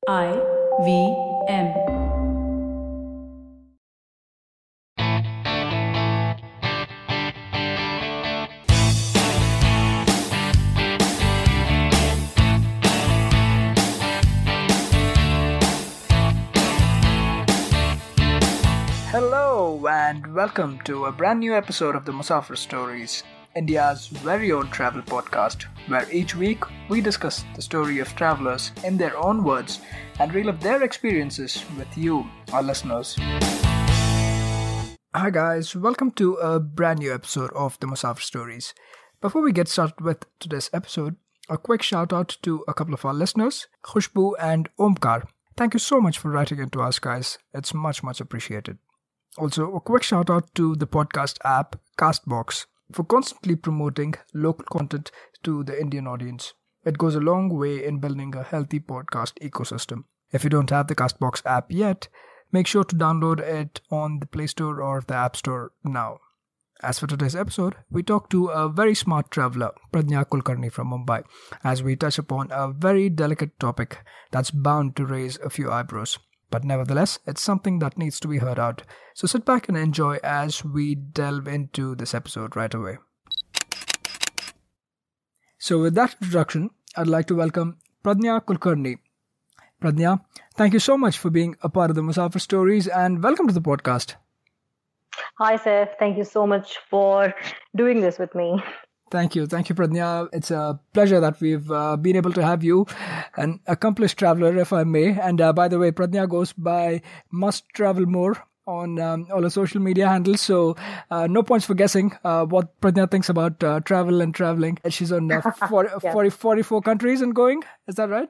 IVM. Hello and welcome to a brand new episode of the Musafir Stories, India's very own travel podcast, where each week we discuss the story of travelers in their own words and relive their experiences with you, our listeners. Hi guys, welcome to a brand new episode of the Musafir Stories. Before we get started with today's episode, a quick shout out to a couple of our listeners, Khushbu and Omkar. Thank you so much for writing into us, guys. It's much appreciated. Also, a quick shout out to the podcast app Castbox for constantly promoting local content to the Indian audience. It goes a long way in building a healthy podcast ecosystem. If you don't have the Castbox app yet, make sure to download it on the Play Store or the App Store now. As for today's episode, we talk to a very smart traveler, Pradnya Kulkarni from Mumbai, as we touch upon a very delicate topic that's bound to raise a few eyebrows. But nevertheless, it's something that needs to be heard out. So sit back and enjoy as we delve into this episode right away. So with that introduction, I'd like to welcome Pradnya Kulkarni. Pradnya, thank you so much for being a part of the Musafir Stories and welcome to the podcast. Hi, Seth. Thank you so much for doing this with me. Thank you, Pradnya. It's a pleasure that we've been able to have you, an accomplished traveler, if I may. And by the way, Pradnya goes by Must Travel More on all the social media handles. So no points for guessing what Pradnya thinks about travel and traveling. She's on 44 countries and going. Is that right?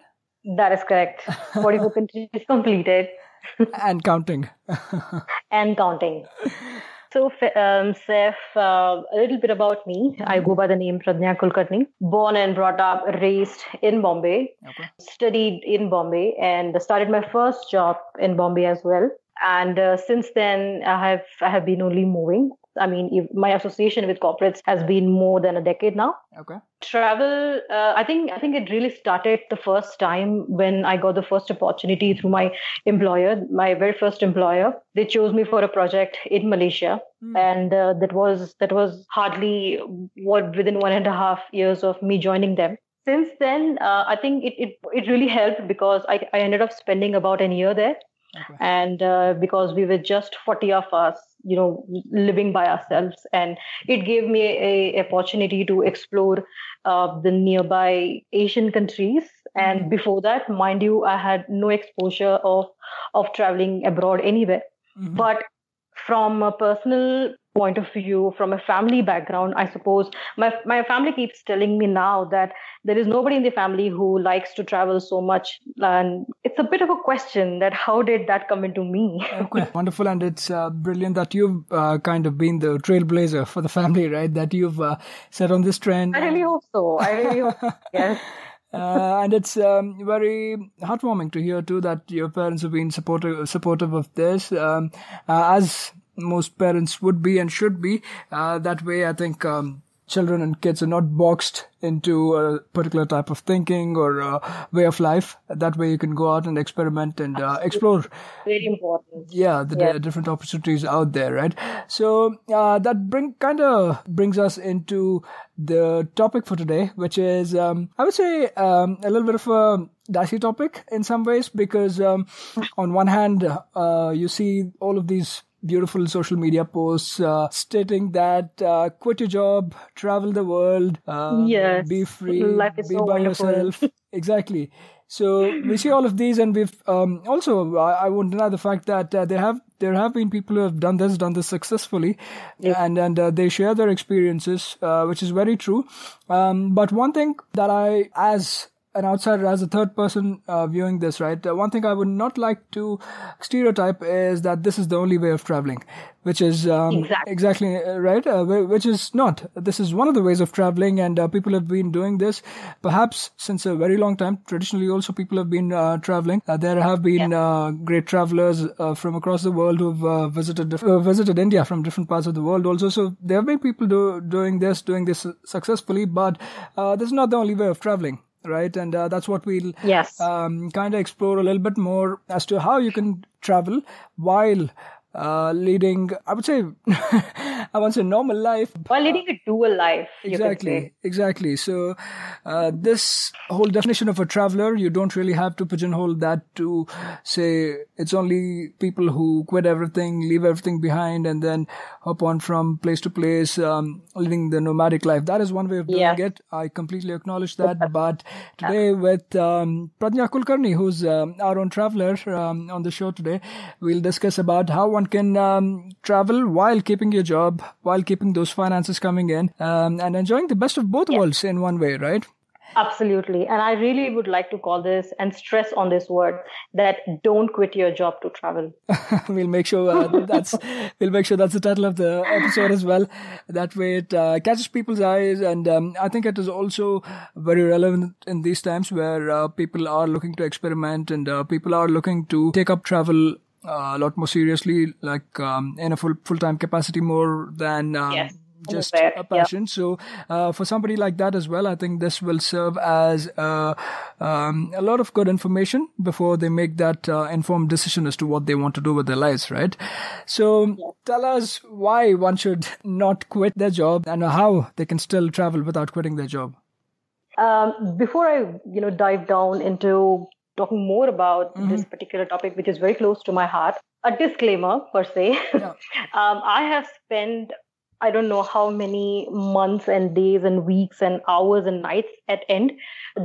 That is correct. 44 countries completed. And counting. And counting. So, Seth, a little bit about me. I go by the name Pradnya Kulkarni. Born and brought up, raised in Bombay. Okay. Studied in Bombay and started my first job in Bombay as well. And since then, I have been only moving. I mean, my association with corporates has been more than a decade now. Okay. Travel, I think it really started the first time when I got the first opportunity through my employer, my very first employer. They chose me for a project in Malaysia, and that was hardly within 1.5 years of me joining them. Since then, I think it really helped because I ended up spending about a year there. Okay. And because we were just 40 of us, living by ourselves, and it gave me a opportunity to explore the nearby Asian countries. And before that, mind you, I had no exposure of traveling abroad anywhere. Mm-hmm. But from a personal point of view, from a family background, I suppose my family keeps telling me now that there is nobody in the family who likes to travel so much. And it's a bit of a question that how did that come into me? Okay. Wonderful. And it's brilliant that you've kind of been the trailblazer for the family, right? That you've set on this trend. I really hope so. Yes. And it's very heartwarming to hear too that your parents have been supportive of this, as most parents would be and should be. That way, I think children and kids are not boxed into a particular type of thinking or way of life. That way, you can go out and experiment and explore. Very important. Yeah, the different opportunities out there, right? So that brings us into the topic for today, which is I would say a little bit of a dicey topic in some ways because on one hand you see all of these beautiful social media posts stating that quit your job, travel the world, be free, life is be so by wonderful. yourself. Exactly. So we see all of these, and we've also I won't deny the fact that there have been people who have done this successfully, and they share their experiences, which is very true. But one thing that I, as an outsider, as a third person viewing this, right, one thing I would not like to stereotype is that this is the only way of traveling, which is exactly right, which is not. This is one of the ways of traveling, and people have been doing this perhaps since a very long time. Traditionally, also people have been traveling. There have been great travelers from across the world who've visited India from different parts of the world also. So there have been people doing this successfully, but this is not the only way of traveling. right? And that's what we'll Yes. kind of explore a little bit more as to how you can travel while leading, I would say, I won't say normal life. While leading a dual life, you could say. Exactly. So this whole definition of a traveler, you don't really have to pigeonhole that to say it's only people who quit everything, leave everything behind, and then hop on from place to place, living the nomadic life. That is one way of doing it. I completely acknowledge that. But today with Pradnya Kulkarni, who's our own traveler on the show today, we'll discuss about how one can travel while keeping your job, while keeping those finances coming in, and enjoying the best of both worlds in one way, right? Absolutely. And I really would like to call this and stress on this word that don't quit your job to travel. We'll make sure that's the title of the episode as well. That way it catches people's eyes, and I think it is also very relevant in these times where people are looking to experiment and people are looking to take up travel a lot more seriously, like in a full-time capacity more than just a passion. So for somebody like that as well, I think this will serve as a lot of good information before they make that informed decision as to what they want to do with their lives, right? So tell us why one should not quit their job and how they can still travel without quitting their job. Before I dive down into talking more about this particular topic, which is very close to my heart, a disclaimer per se. I have spent, I don't know how many months and days and weeks and hours and nights at end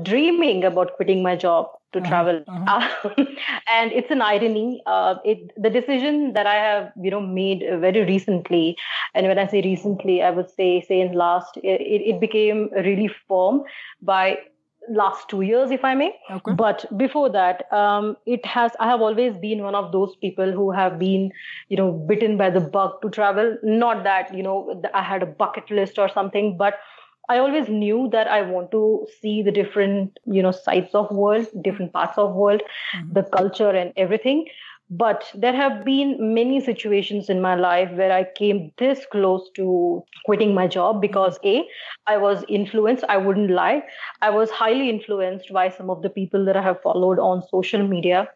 dreaming about quitting my job to travel. And it's an irony. The decision that I have, made very recently, and when I say recently, I would say in last, it became really firm by last 2 years, if I may. Okay. But before that, I have always been one of those people who have been, bitten by the bug to travel. Not that, I had a bucket list or something, but I always knew that I want to see the different, sides of world, different parts of world, the culture and everything. But there have been many situations in my life where I came this close to quitting my job because I was influenced. I wouldn't lie. I was highly influenced by some of the people that I have followed on social media.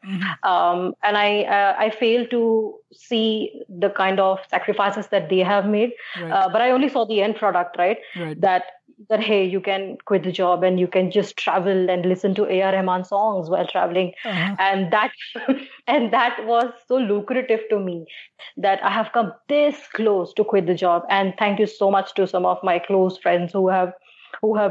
And I failed to see the kind of sacrifices that they have made. Right. But I only saw the end product, right? That hey, you can quit the job and you can just travel and listen to A.R. Rahman songs while traveling. And that was so lucrative to me that I have come this close to quit the job. And thank you so much to some of my close friends who have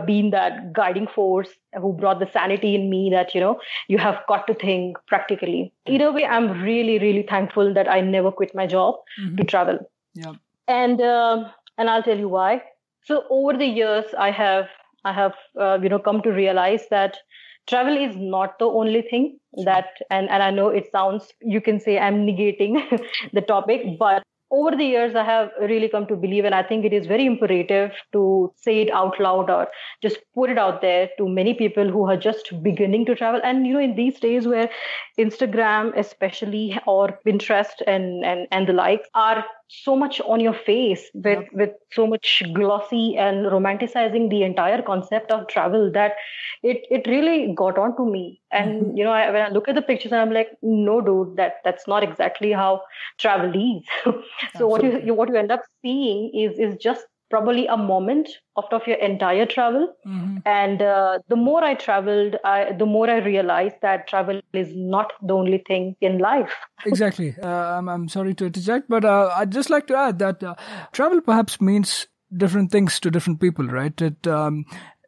been that guiding force, who brought the sanity in me that, you have got to think practically. Either way, I'm really, really thankful that I never quit my job to travel. Yeah. And I'll tell you why. So over the years, I have come to realize that travel is not the only thing that, and I know it sounds, you can say I'm negating the topic, but over the years, I have really come to believe, and I think it is very imperative to say it out loud or just put it out there to many people who are just beginning to travel. And, in these days where Instagram especially or Pinterest and the likes are so much on your face with so much glossy and romanticizing the entire concept of travel that it really got on to me. And, when I look at the pictures and I'm like, no, dude, that's not exactly how travel is. So what you end up seeing is just probably a moment of your entire travel. And the more I traveled, the more I realized that travel is not the only thing in life. Exactly. I'm sorry to interject, but I'd just like to add that travel perhaps means different things to different people, right? It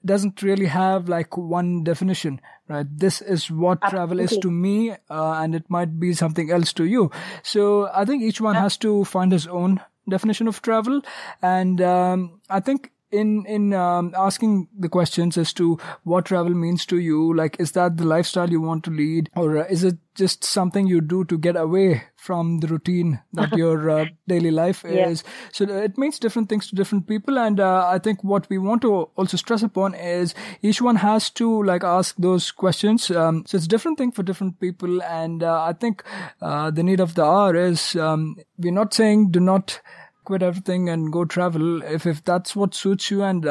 doesn't really have like one definition, right? This is what travel is to me, and it might be something else to you. So I think each one has to find his own definition of travel. And I think in asking the questions as to what travel means to you, like, is that the lifestyle you want to lead, or is it just something you do to get away from the routine that your daily life is? So it means different things to different people. And I think what we want to also stress upon is each one has to like ask those questions. So it's different thing for different people. And I think the need of the hour is we're not saying do not quit everything and go travel if that's what suits you, and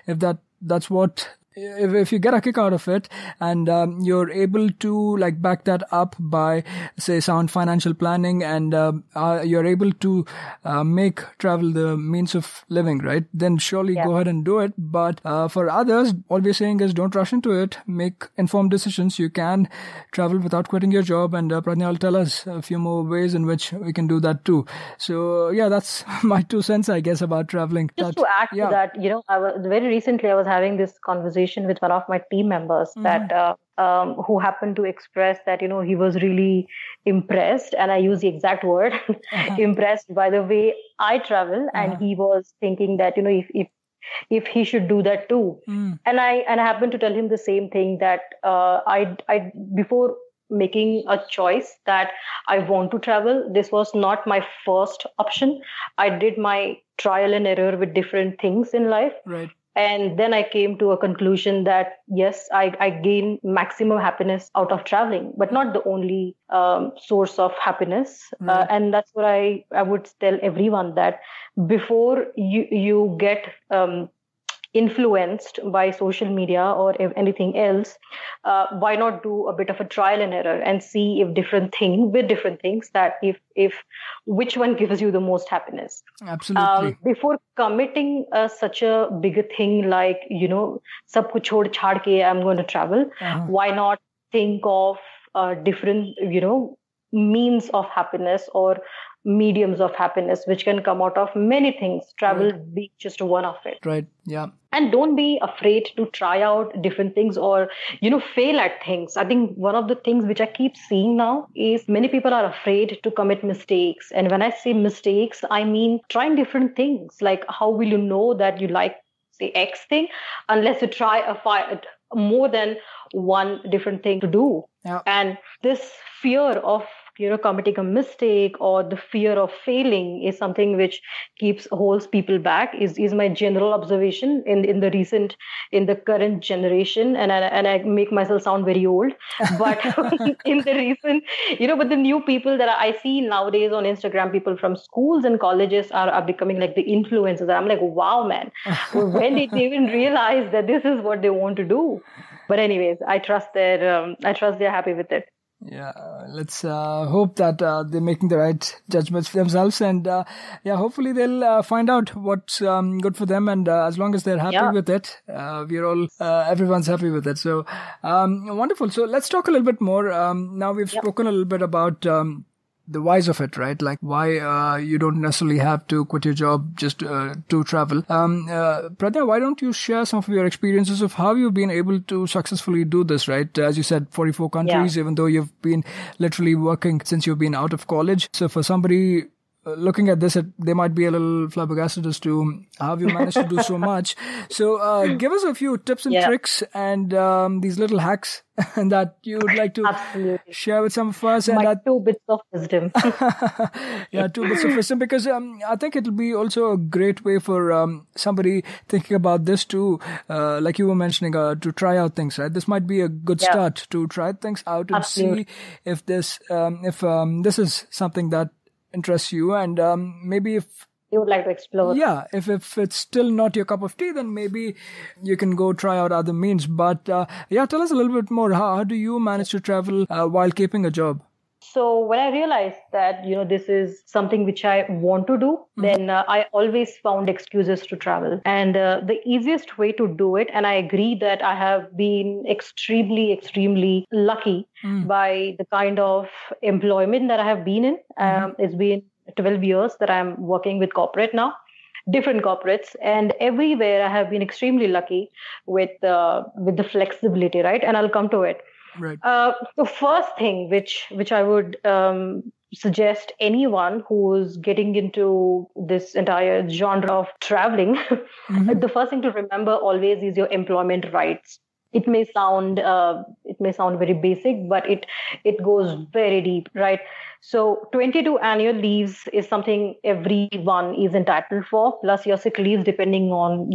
if that's what if you get a kick out of it and you're able to like back that up by, say, sound financial planning, and you're able to make travel the means of living, right? Then surely go ahead and do it. But for others, all we're saying is don't rush into it. Make informed decisions. You can travel without quitting your job, and Pradnya will tell us a few more ways in which we can do that too. So yeah, that's my 2 cents, I guess, about traveling. Just to add to that, very recently I was having this conversation with one of my team members that who happened to express that he was really impressed, and I use the exact word, impressed by the way I travel, and he was thinking that if he should do that too, and I happened to tell him the same thing, that I before making a choice that I want to travel, this was not my first option. I did my trial and error with different things in life. Right. And then I came to a conclusion that, yes, I gain maximum happiness out of traveling, but not the only source of happiness. Right. And that's what I would tell everyone, that before you get influenced by social media or anything else, why not do a bit of a trial and error and see if different things, that if which one gives you the most happiness. Absolutely. Before committing such a bigger thing like sab kuch chhod chhad ke I'm going to travel, why not think of different means of happiness or mediums of happiness, which can come out of many things, travel being just one of it. Right. Yeah. And don't be afraid to try out different things or fail at things. I think one of the things which I keep seeing now is many people are afraid to commit mistakes. And when I say mistakes, I mean trying different things. Like, how will you know that you like, say, X thing unless you try more than one different thing to do? Yeah. And this fear of committing a mistake or the fear of failing is something which holds people back, is my general observation in the current generation. And I make myself sound very old, but in the recent, but the new people that I see nowadays on Instagram, people from schools and colleges are becoming like the influencers. I'm like, wow, man, when did they even realize that this is what they want to do? But anyways, I trust they're happy with it. Yeah, let's hope that they're making the right judgments for themselves, and hopefully they'll find out what's good for them, and as long as they're happy with it, everyone's happy with it. So wonderful. So let's talk a little bit more. Now we've spoken a little bit about the whys of it, right? Like why you don't necessarily have to quit your job just to travel. Pradnya, why don't you share some of your experiences of how you've been able to successfully do this, right? As you said, 44 countries, even though you've been literally working since you've been out of college. So for somebody looking at this, they might be a little flabbergasted as to how you managed to do so much. So give us a few tips and tricks and these little hacks that you would like to share with some of us. My 2 bits of wisdom. 2 bits of wisdom, because I think it'll be also a great way for somebody thinking about this too, like you were mentioning, to try out things, right? This might be a good start to try things out and see if this is something that interests you, and maybe if you would like to explore. Yeah, if it's still not your cup of tea, then maybe you can go try out other means. But tell us a little bit more. How do you manage to travel while keeping a job? So when I realized that, this is something which I want to do, then I always found excuses to travel. And the easiest way to do it, and I agree that I have been extremely, extremely lucky by the kind of employment that I have been in. It's been 12 years that I'm working with corporate now, different corporates, and everywhere I have been extremely lucky with the flexibility, right? And I'll come to it. Right. The first thing which I would suggest anyone who's getting into this entire genre of traveling, the first thing to remember always is your employment rights. It may sound very basic, but it goes very deep, right? So 22 annual leaves is something everyone is entitled for, plus your sick leaves depending on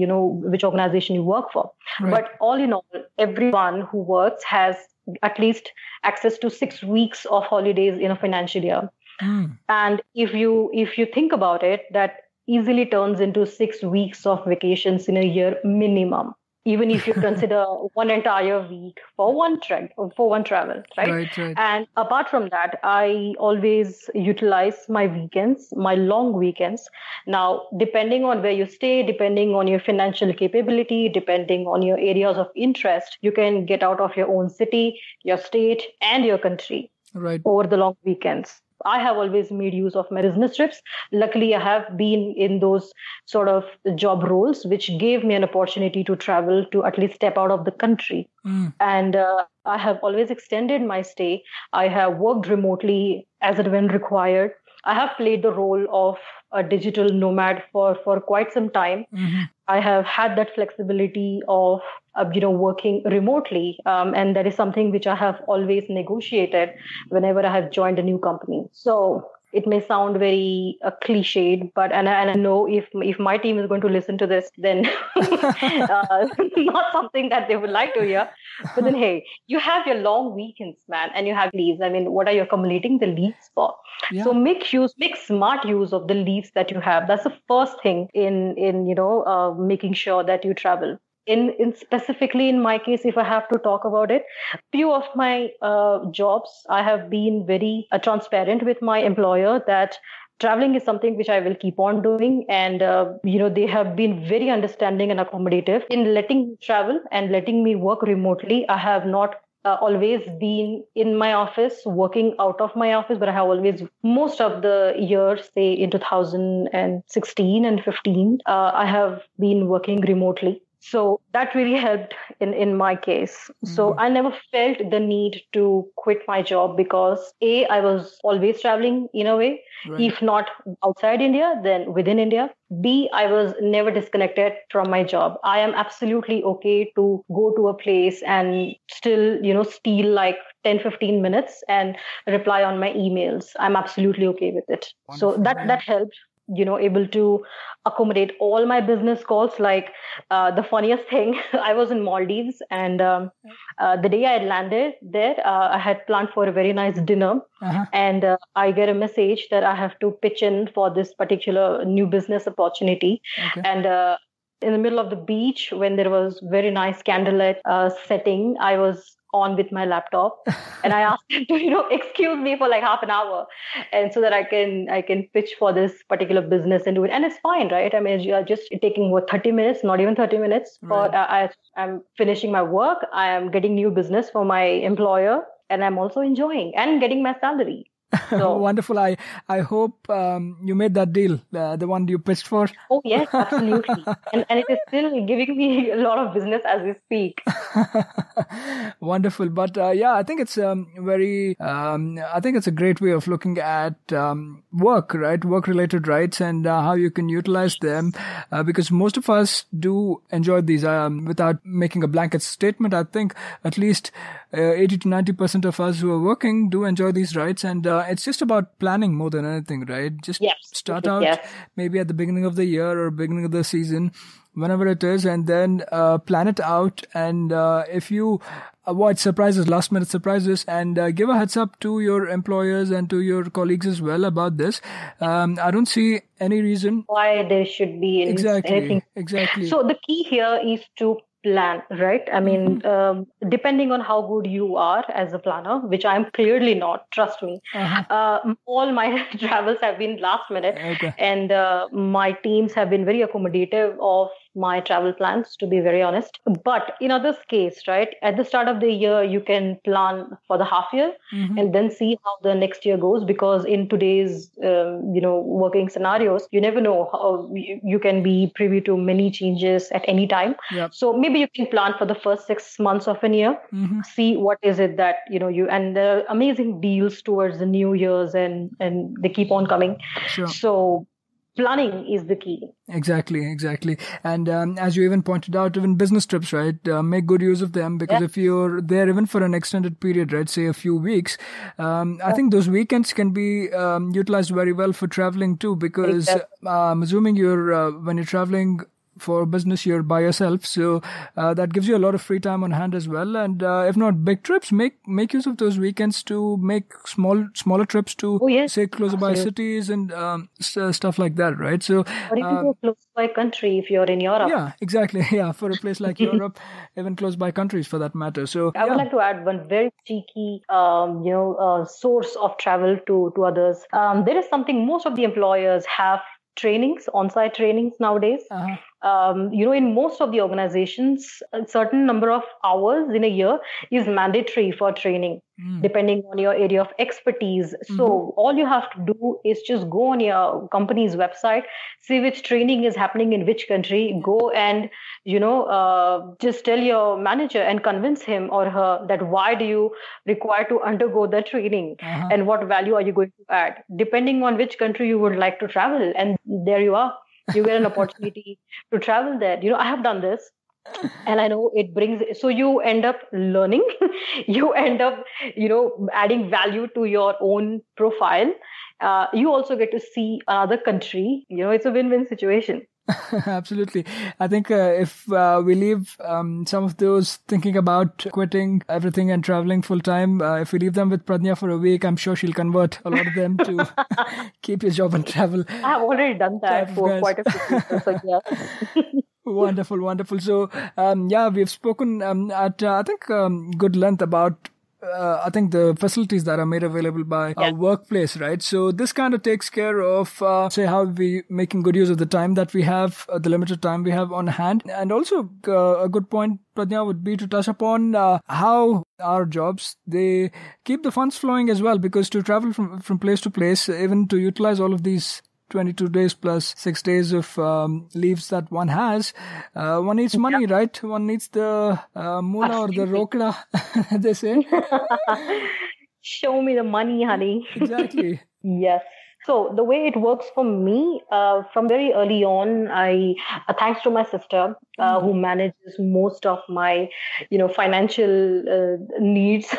which organization you work for. Right. But all in all, everyone who works has at least access to 6 weeks of holidays in a financial year. And if you think about it, that easily turns into 6 weeks of vacations in a year minimum. even if you consider one entire week for one travel, right? Right. And apart from that, I always utilize my weekends, my long weekends. Now, depending on where you stay, depending on your financial capability, depending on your areas of interest, you can get out of your own city, your state, and your country over the long weekends. I have always made use of my business trips. Luckily, I have been in those sort of job roles, which gave me an opportunity to travel, to at least step out of the country. And I have always extended my stay. I have worked remotely as and when required. I have played the role of a digital nomad for quite some time. I have had that flexibility of working remotely, and that is something which I have always negotiated whenever I have joined a new company. So it may sound very cliched, but and I know if my team is going to listen to this, then not something that they would like to hear. But then, hey, you have your long weekends, man, and you have leaves. I mean, what are you accumulating the leaves for? Yeah. So make smart use of the leaves that you have. That's the first thing in making sure that you travel. In specifically in my case, if I have to talk about it, few of my jobs, I have been very transparent with my employer that traveling is something which I will keep on doing. And, they have been very understanding and accommodative in letting me travel and letting me work remotely. I have not always been in my office, working out of my office, but I have always, most of the years, say in 2016 and 15, I have been working remotely. So that really helped in my case. So I never felt the need to quit my job because A, I was always traveling in a way, if not outside India, then within India. B, I was never disconnected from my job. I am absolutely okay to go to a place and still, steal like 10, 15 minutes and reply on my emails. I'm absolutely okay with it. Wonderful, so that helped. Able to accommodate all my business calls. Like the funniest thing, I was in Maldives, and the day I landed there, I had planned for a very nice dinner, and I get a message that I have to pitch in for this particular new business opportunity. And in the middle of the beach, when there was very nice candlelight setting, I was on with my laptop, and I asked him to excuse me for like half an hour, and so that I can pitch for this particular business and do it. And it's fine, right? I mean, you're just taking 30 minutes, not even 30 minutes. But I'm finishing my work, I am getting new business for my employer, and I'm also enjoying and getting my salary. So, wonderful. I hope you made that deal, the one you pitched for. Oh, yes, absolutely. and it is still giving me a lot of business as we speak. Wonderful. But I think it's I think it's a great way of looking at work, right? Work-related rights and how you can utilize them, because most of us do enjoy these. Without making a blanket statement, I think at least 80 to 90% of us who are working do enjoy these rights, and it's just about planning more than anything, right? Just start out maybe at the beginning of the year or beginning of the season, whenever it is, and then plan it out. And if you avoid surprises, last minute surprises, and give a heads up to your employers and to your colleagues as well about this, I don't see any reason why there should be anything. Exactly. So the key here is to plan, right? I mean, depending on how good you are as a planner, which I'm clearly not, trust me. All my travels have been last minute, and my teams have been very accommodative of my travel plans, to be very honest. But in others' case, right, at the start of the year, you can plan for the half year and then see how the next year goes, because in today's, working scenarios, you never know how you can be privy to many changes at any time. So maybe you can plan for the first 6 months of a year, see what is it that, and there are amazing deals towards the New Year's, and they keep on coming. So planning is the key. Exactly. And as you even pointed out, even business trips, right? Make good use of them, because if you're there even for an extended period, right, say a few weeks, I think those weekends can be utilized very well for traveling too, because I'm assuming when you're traveling for business, you're by yourself. So that gives you a lot of free time on hand as well. And if not big trips, make use of those weekends to make smaller trips to, say, closer by cities and stuff like that, right? So, or even to a close by country if you're in Europe. Yeah, exactly. Yeah, for a place like Europe, even close by countries for that matter. So I would like to add one very cheeky, source of travel to others. There is something most of the employers have trainings, on-site trainings nowadays. In most of the organizations, a certain number of hours in a year is mandatory for training, depending on your area of expertise. So all you have to do is just go on your company's website, see which training is happening in which country, go and, just tell your manager and convince him or her that why do you require to undergo the training and what value are you going to add, depending on which country you would like to travel. And there you are. You get an opportunity to travel there. I have done this. And I know it brings, so you end up learning, you end up, adding value to your own profile. You also get to see another country. It's a win-win situation. Absolutely. I think if we leave some of those thinking about quitting everything and traveling full time, if we leave them with Pradnya for a week, I'm sure she'll convert a lot of them to keep his job and travel. I've already done that for quite a few people. So yeah. Wonderful. So, we've spoken at, I think, good length about I think the facilities that are made available by our workplace, right? So this kind of takes care of, say, how we making good use of the time that we have, the limited time we have on hand. And also a good point, Pradnya, would be to touch upon how our jobs, they keep the funds flowing as well, because to travel from place to place, even to utilize all of these 22 days plus 6 days of leaves that one has, one needs money, right? One needs the moolah or the rokda, they say. Show me the money, honey. Exactly. Yes. So the way it works for me, from very early on, thanks to my sister, who manages most of my, financial needs.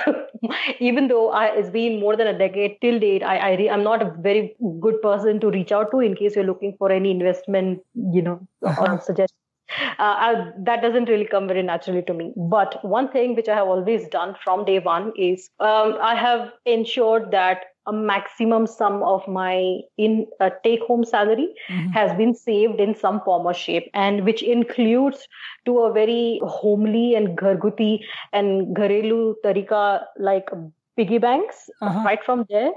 Even though it's been more than a decade till date, I'm not a very good person to reach out to in case you're looking for any investment, or suggestions. That doesn't really come very naturally to me. But one thing which I have always done from day one is I have ensured that a maximum sum of my take-home salary has been saved in some form or shape, and which includes to a very homely and gharguti and gharelu tarika like piggy banks, right from there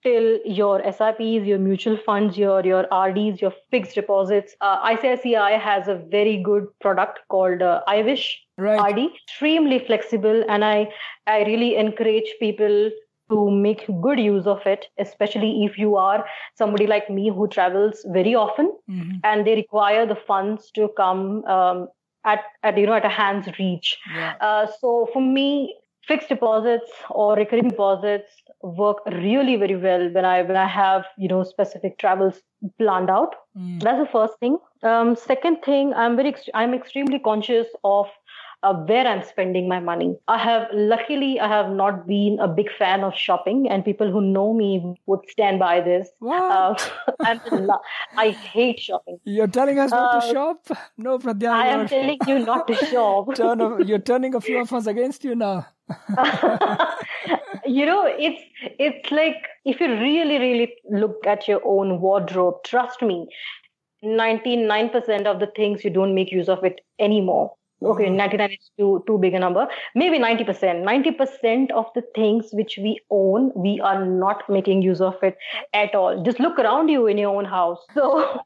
till your SIPs, your mutual funds, your RDs, your fixed deposits. ICICI has a very good product called iWish RD, extremely flexible, and I really encourage people to make good use of it, especially if you are somebody like me who travels very often and they require the funds to come at a hand's reach. So for me, fixed deposits or recurring deposits work really very well when I have specific travels planned out. That's the first thing. Second thing, I'm extremely conscious of where I'm spending my money. Luckily I have not been a big fan of shopping, and people who know me would stand by this. I hate shopping. You're telling us not to shop? No, Pradnya. I am telling you not to shop. You're turning a few of us against you now. It's like, if you really, really look at your own wardrobe, trust me, 99% of the things you don't make use of it anymore. Okay, 99 is too big a number. Maybe 90%. 90% of the things which we own, we are not making use of it at all. Just look around you in your own house. So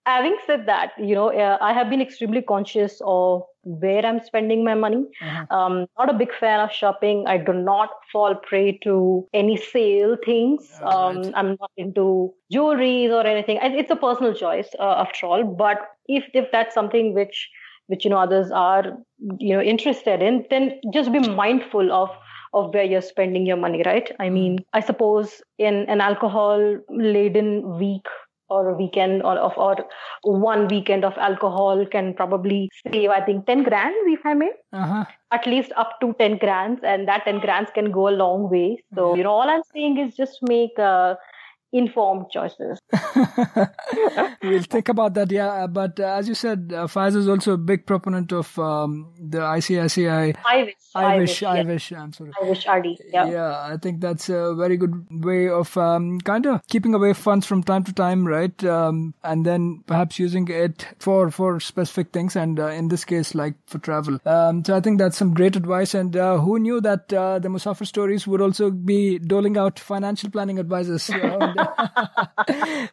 having said that, I have been extremely conscious of where I'm spending my money. Not a big fan of shopping. I do not fall prey to any sale things. I'm not into jewelries or anything. It's a personal choice after all. But if that's something which others are interested in, then just be mindful of where you're spending your money, right? I mean, I suppose in an alcohol laden week or a weekend or 1 weekend of alcohol can probably save, I think, 10 grand, if I may. At least up to 10 grand, and that 10 grand can go a long way. So all I'm saying is just make informed choices. We'll think about that, yeah. But as you said, Faiz is also a big proponent of the ICICI. I wish. I'm sorry. I wish RD. Yeah. Yeah, I think that's a very good way of kind of keeping away funds from time to time, right? And then perhaps using it for specific things, and in this case, like for travel. So I think that's some great advice. And who knew that the Musafir Stories would also be doling out financial planning advices?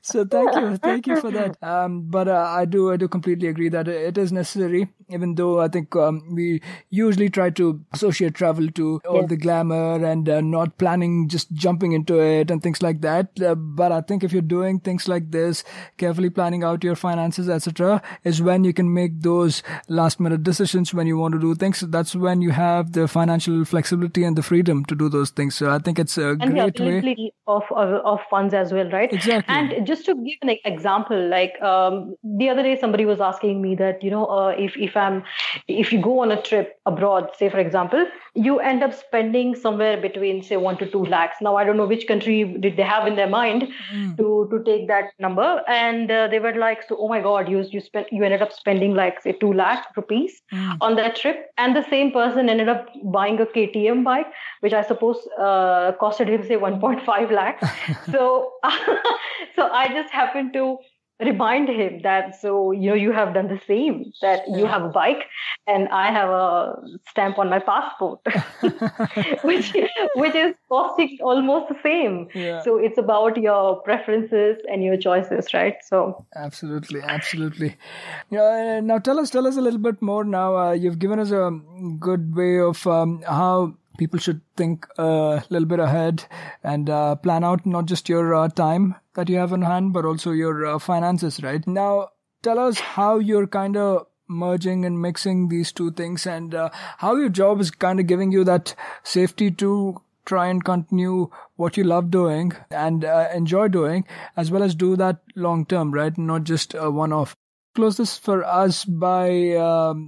So thank you for that. But I do completely agree that it is necessary, even though I think we usually try to associate travel to all the glamour and not planning, just jumping into it and things like that. But I think if you're doing things like this, carefully planning out your finances, etc., is when you can make those last minute decisions when you want to do things. That's when you have the financial flexibility and the freedom to do those things. So I think it's a great way. And the availability of funds as well, right? Exactly. And just to give an example, like the other day somebody was asking me that, if you go on a trip abroad, say for example, you end up spending somewhere between say 1 to 2 lakhs. Now I don't know which country did they have in their mind to take that number, and they were like, so oh my god, you ended up spending like say 2 lakh rupees on that trip, and the same person ended up buying a KTM bike, which I suppose costed him say 1.5 lakhs. So so I just happened to remind him that, so you have done the same, that you have a bike and I have a stamp on my passport, which is costing almost the same. So it's about your preferences and your choices, right? So absolutely. Now tell us a little bit more. Now you've given us a good way of how people should think a little bit ahead and plan out not just your time that you have on hand, but also your finances, right? Now, tell us how you're kind of merging and mixing these two things, and how your job is kind of giving you that safety to try and continue what you love doing and enjoy doing, as well as do that long term, right? Not just a one-off. Close this for us by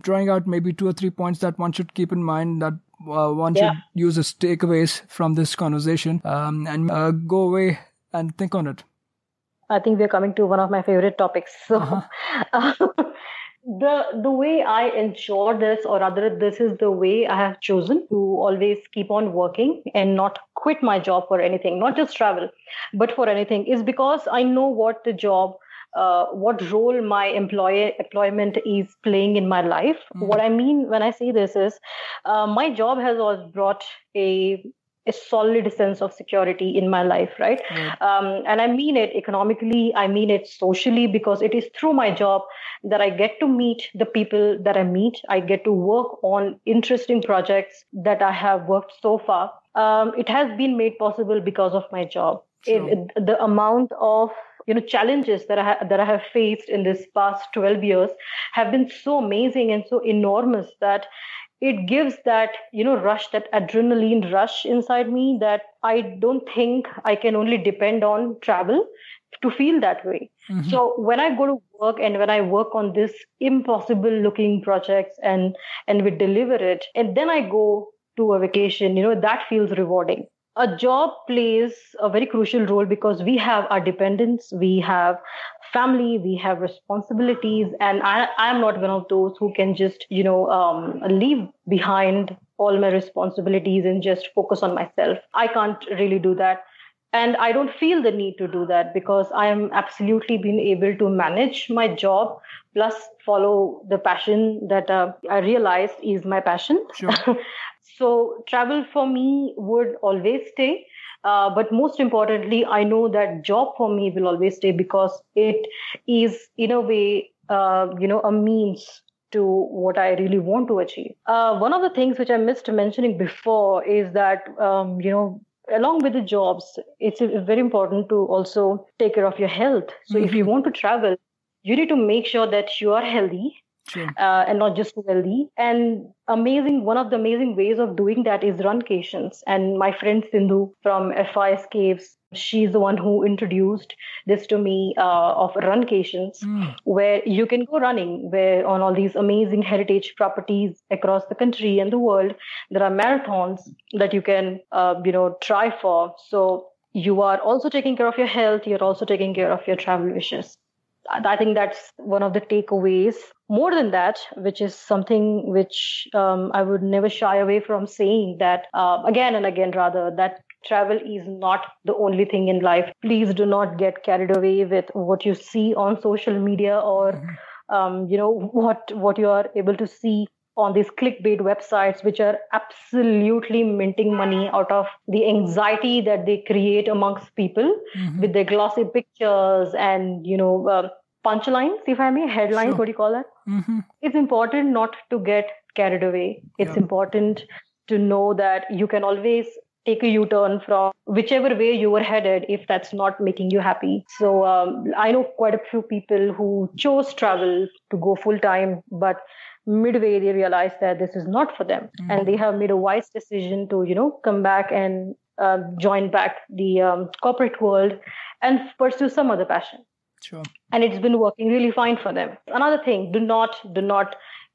drawing out maybe 2 or 3 points that one should keep in mind, that one should use as takeaways from this conversation, and go away and think on it. I think we're coming to one of my favorite topics. So the way I ensure this, or rather this is the way I have chosen to always keep on working and not quit my job for anything, not just travel, but for anything, is because I know what the job, what role my employment is playing in my life. What I mean when I say this is, my job has always brought a solid sense of security in my life, right? And I mean it economically, I mean it socially, because it is through my job that I get to meet the people that I meet. I get to work on interesting projects that I have worked so far. It has been made possible because of my job. The amount of challenges that I have faced in this past 12 years have been so amazing and so enormous that it gives that rush, that adrenaline rush inside me, that I don't think I can only depend on travel to feel that way. So when I go to work and when I work on this impossible looking projects and we deliver it, and then I go to a vacation, that feels rewarding. A job plays a very crucial role because we have our dependents, we have family, we have responsibilities, and I am not one of those who can just, leave behind all my responsibilities and just focus on myself. I can't really do that. And I don't feel the need to do that because I am absolutely being able to manage my job plus follow the passion that I realized is my passion. Sure. So travel for me would always stay. But most importantly, I know that job for me will always stay because it is, in a way, a means to what I really want to achieve. One of the things which I missed mentioning before is that, along with the jobs, it's very important to also take care of your health. So if you want to travel, you need to make sure that you are healthy. Sure. And not just wealthy. And one of the amazing ways of doing that is runcations. And my friend Sindhu from FI Escapes, she's the one who introduced this to me of runcations, where you can go running, where on all these amazing heritage properties across the country and the world, there are marathons that you can, try for. So you are also taking care of your health, you're also taking care of your travel wishes. I think that's one of the takeaways. More than that, which is something which I would never shy away from saying, that again and again, rather, that travel is not the only thing in life. Please do not get carried away with what you see on social media, or what you are able to see on these clickbait websites, which are absolutely minting money out of the anxiety that they create amongst people with their glossy pictures and, punchlines, if I may, headlines, Sure. what do you call that? It's important not to get carried away. It's important to know that you can always take a U-turn from whichever way you were headed if that's not making you happy. So I know quite a few people who chose travel to go full time, but midway they realized that this is not for them, and they have made a wise decision to come back and join back the corporate world and pursue some other passion. Sure. And it's been working really fine for them. Another thing, do not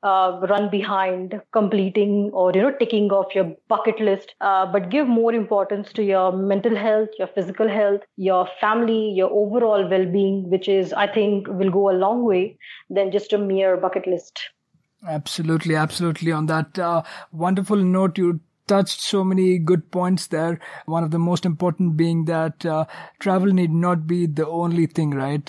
run behind completing or ticking off your bucket list, but give more importance to your mental health, your physical health, your family, your overall well-being, which is, I think, will go a long way than just a mere bucket list. Absolutely. On that wonderful note, you touched so many good points there. One of the most important being that travel need not be the only thing, right?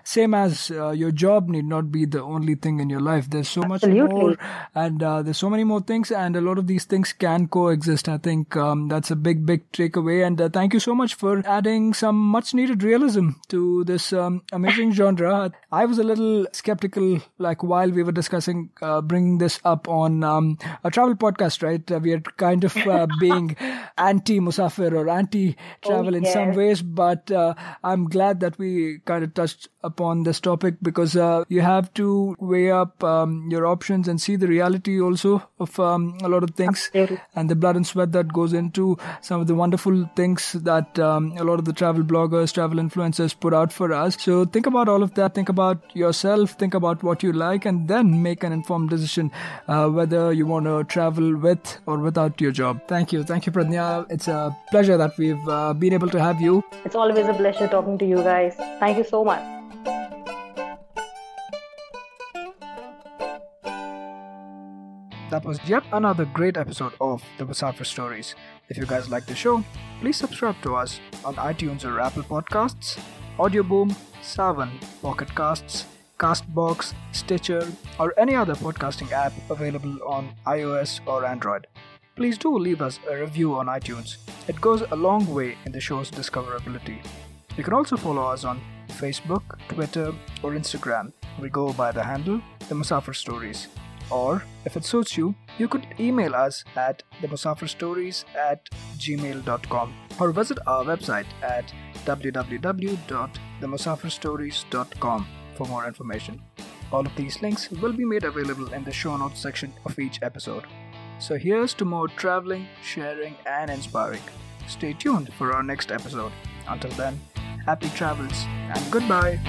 Same as your job need not be the only thing in your life. There's so much more, and there's so many more things, and a lot of these things can coexist. I think that's a big takeaway. And thank you so much for adding some much needed realism to this amazing genre. I was a little skeptical, like while we were discussing bringing this up on a travel podcast, right? We are kind of being anti-Musafir or anti-travel in some ways, but I'm glad that we kind of touched upon this topic, because you have to weigh up your options and see the reality also of a lot of things. Absolutely. And the blood and sweat that goes into some of the wonderful things that a lot of the travel bloggers, travel influencers put out for us. So think about all of that, think about yourself, think about what you like, and then make an informed decision whether you want to travel with or without your job. Thank you, Pradnya. It's a pleasure that we've been able to have you. It's always a pleasure talking to you guys. Thank you so much. That was yet another great episode of the Musafir Stories. If you guys like the show, please subscribe to us on iTunes or Apple Podcasts, Audioboom, Savan, Pocket Casts, Castbox, Stitcher, or any other podcasting app available on iOS or Android. Please do leave us a review on iTunes. It goes a long way in the show's discoverability. You can also follow us on Facebook, Twitter, or Instagram. We go by the handle The Musafir Stories. Or, if it suits you, you could email us at themusafirstories@gmail.com or visit our website at www.themusafirstories.com for more information. All of these links will be made available in the show notes section of each episode. So here's to more traveling, sharing, and inspiring. Stay tuned for our next episode. Until then, happy travels and goodbye.